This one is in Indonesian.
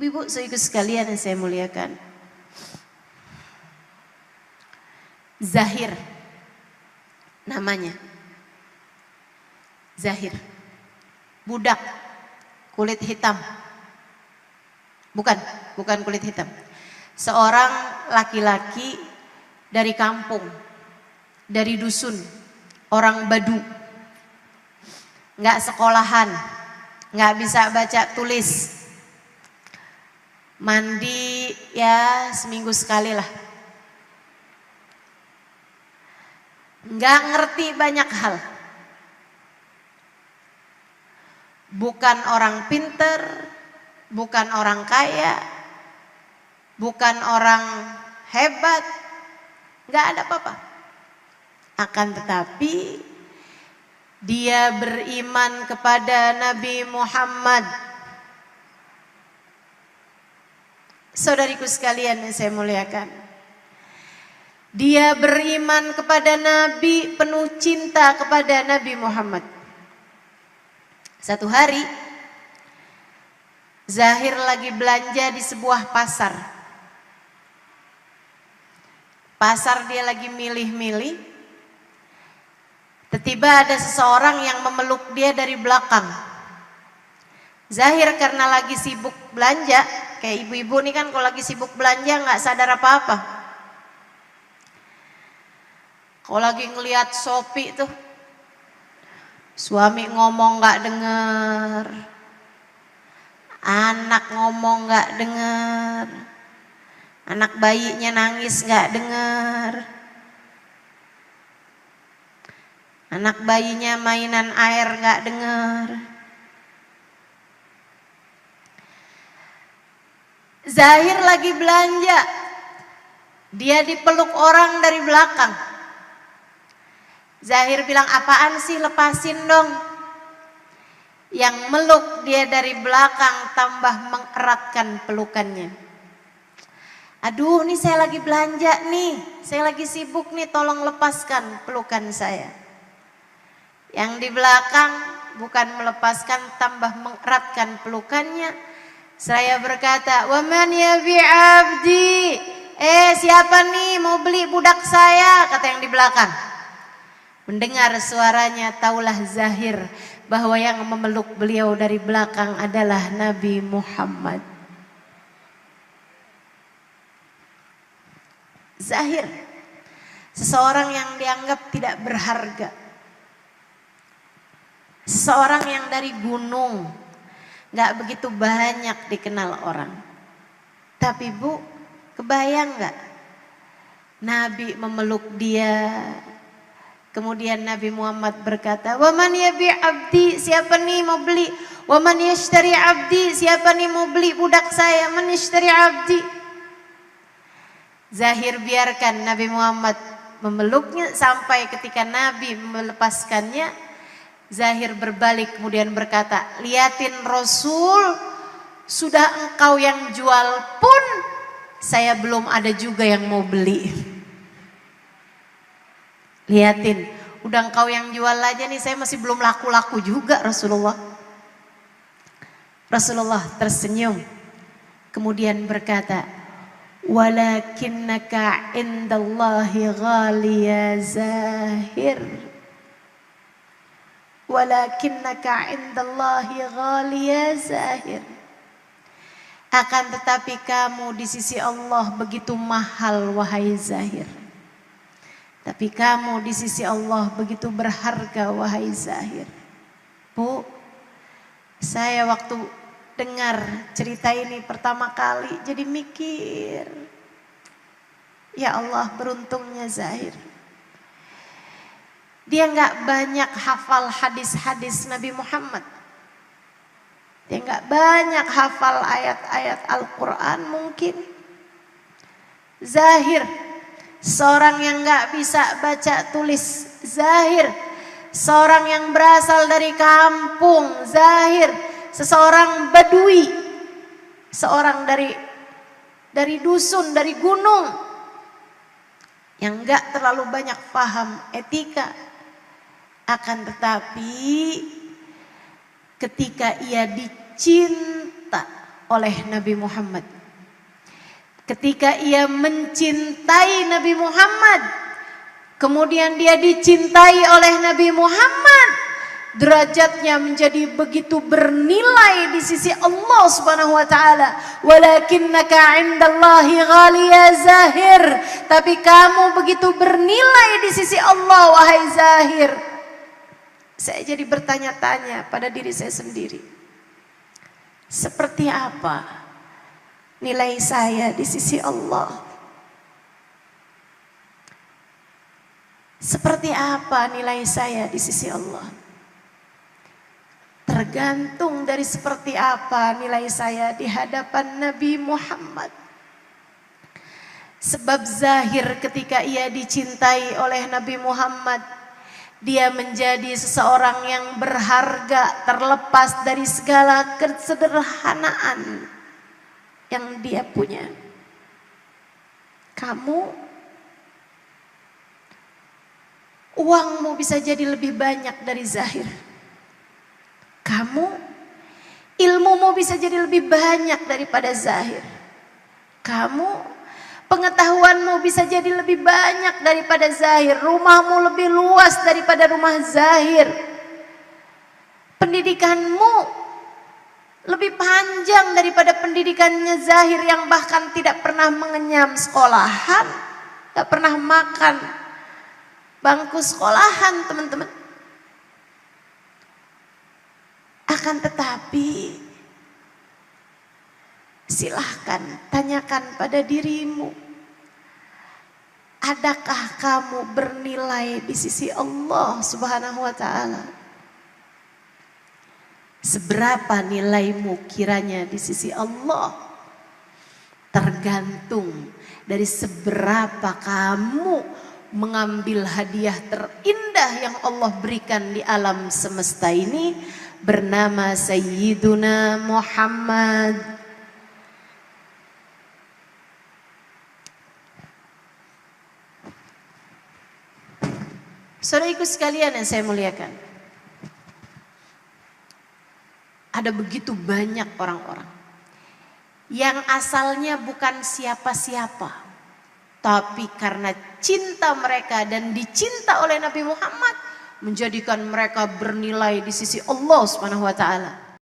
Ibu saudaraku sekalian yang saya muliakan, Zahir namanya. Zahir, budak kulit hitam. Bukan kulit hitam. Seorang laki-laki dari kampung, dari dusun, orang Badu. Nggak sekolahan, nggak bisa baca tulis. Mandi ya seminggu sekali lah. Nggak ngerti banyak hal. Bukan orang pinter, bukan orang kaya, bukan orang hebat, nggak ada apa-apa. Akan tetapi dia beriman kepada Nabi Muhammad. Saudariku sekalian yang saya muliakan, dia beriman kepada Nabi, penuh cinta kepada Nabi Muhammad. Satu hari Zahir lagi belanja di sebuah pasar. Pasar dia lagi milih-milih. Tiba-tiba ada seseorang yang memeluk dia dari belakang. Zahir karena lagi sibuk belanja, kayak ibu-ibu nih kan kalau lagi sibuk belanja nggak sadar apa-apa. Kalau lagi ngelihat Shopee tuh, suami ngomong nggak denger, anak ngomong nggak denger, anak bayinya nangis nggak denger, anak bayinya mainan air nggak denger. Zahir lagi belanja, dia dipeluk orang dari belakang. Zahir bilang, apaan sih, lepasin dong. Yang meluk dia dari belakang tambah mengeratkan pelukannya. Aduh, nih saya lagi belanja nih, saya lagi sibuk nih, tolong lepaskan pelukan saya. Yang di belakang bukan melepaskan, tambah mengeratkan pelukannya. Saya berkata, "Waman yabi abdi?" Siapa nih mau beli budak saya? Kata yang di belakang. Mendengar suaranya, taulah Zahir bahwa yang memeluk beliau dari belakang adalah Nabi Muhammad. Zahir, seseorang yang dianggap tidak berharga. Seseorang yang dari gunung, gak begitu banyak dikenal orang. Tapi Bu, kebayang gak? Nabi memeluk dia. Kemudian Nabi Muhammad berkata, "Waman yabi abdi?" Siapa nih mau beli? "Waman yashtari abdi?" Siapa nih mau beli budak saya? "Man yashtari abdi?" Zahir biarkan Nabi Muhammad memeluknya sampai ketika Nabi melepaskannya. Zahir berbalik kemudian berkata, "Liatin Rasul, sudah engkau yang jual pun saya belum ada juga yang mau beli." Liatin, udah engkau yang jual aja nih, saya masih belum laku-laku juga Rasulullah. Rasulullah tersenyum kemudian berkata, "Walakinnaka indallahi ghali ya Zahir. Walakinnaka indallahi ghali ya Zahir." Akan tetapi kamu di sisi Allah begitu mahal wahai Zahir. Tapi kamu di sisi Allah begitu berharga wahai Zahir. Bu, saya waktu dengar cerita ini pertama kali jadi mikir, ya Allah beruntungnya Zahir. Dia nggak banyak hafal hadis-hadis Nabi Muhammad. Dia nggak banyak hafal ayat-ayat Al-Quran mungkin. Zahir, seorang yang nggak bisa baca tulis. Zahir, seorang yang berasal dari kampung. Zahir, seseorang Badui, seorang dari dusun, dari gunung, yang nggak terlalu banyak paham etika. Akan tetapi ketika ia dicinta oleh Nabi Muhammad. Ketika ia mencintai Nabi Muhammad, kemudian dia dicintai oleh Nabi Muhammad, derajatnya menjadi begitu bernilai di sisi Allah Subhanahu wa taala. Walakinnaka 'indallahi ghaliya Zahir, tapi kamu begitu bernilai di sisi Allah wahai Zahir. Saya jadi bertanya-tanya pada diri saya sendiri, seperti apa nilai saya di sisi Allah? Seperti apa nilai saya di sisi Allah? Tergantung dari seperti apa nilai saya di hadapan Nabi Muhammad. Sebab Zahir ketika ia dicintai oleh Nabi Muhammad, dia menjadi seseorang yang berharga, terlepas dari segala kesederhanaan yang dia punya. Kamu, uangmu bisa jadi lebih banyak dari Zahir. Kamu, ilmumu bisa jadi lebih banyak daripada Zahir. Kamu, pengetahuanmu bisa jadi lebih banyak daripada Zahir. Rumahmu lebih luas daripada rumah Zahir. Pendidikanmu lebih panjang daripada pendidikannya Zahir yang bahkan tidak pernah mengenyam sekolahan, tidak pernah makan bangku sekolahan, teman-teman. Akan tetapi silahkan tanyakan pada dirimu, adakah kamu bernilai di sisi Allah Subhanahu wa taala? Seberapa nilaimu kiranya di sisi Allah? Tergantung dari seberapa kamu mengambil hadiah terindah yang Allah berikan di alam semesta ini, bernama Sayyiduna Muhammad. Saudaraku sekalian yang saya muliakan, ada begitu banyak orang-orang yang asalnya bukan siapa-siapa, tapi karena cinta mereka dan dicinta oleh Nabi Muhammad, menjadikan mereka bernilai di sisi Allah Subhanahu wa taala.